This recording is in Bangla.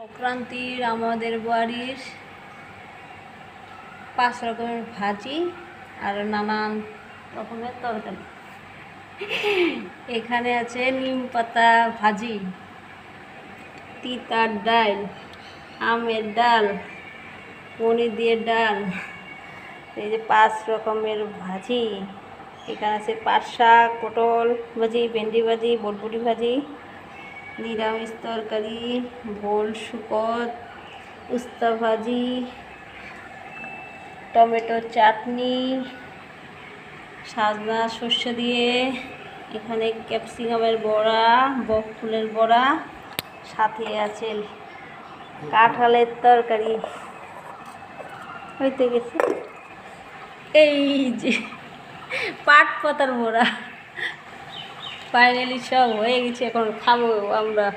সংক্রান্তির আমাদের বাড়ির 5 রকমের ভাজি আর নানান রকমের তরকারি। এখানে আছে নিম পাতা ভাজি, তিতার ডাল, আমের ডাল, পনির দিয়ে ডাল, এই যে 5 রকমের ভাজি। এখানে আছে পাট শাক, পটল ভাজি, ভেন্ডি ভাজি, বটবটি ভাজি, নিরামিষ তরকারি, ভোল শুকত, উস্তা ভাজি, টমেটো চাটনি, সাজনা সর্ষে দিয়ে, এখানে ক্যাপসিকামের বড়া, বক ফুলের বড়া, সাথে আছে কাঁঠালের তরকারি। হইতে গেছে এই যে পাট পাতার বড়া। ফাইনালি সব হয়ে গেছে, এখন খাবো আমরা।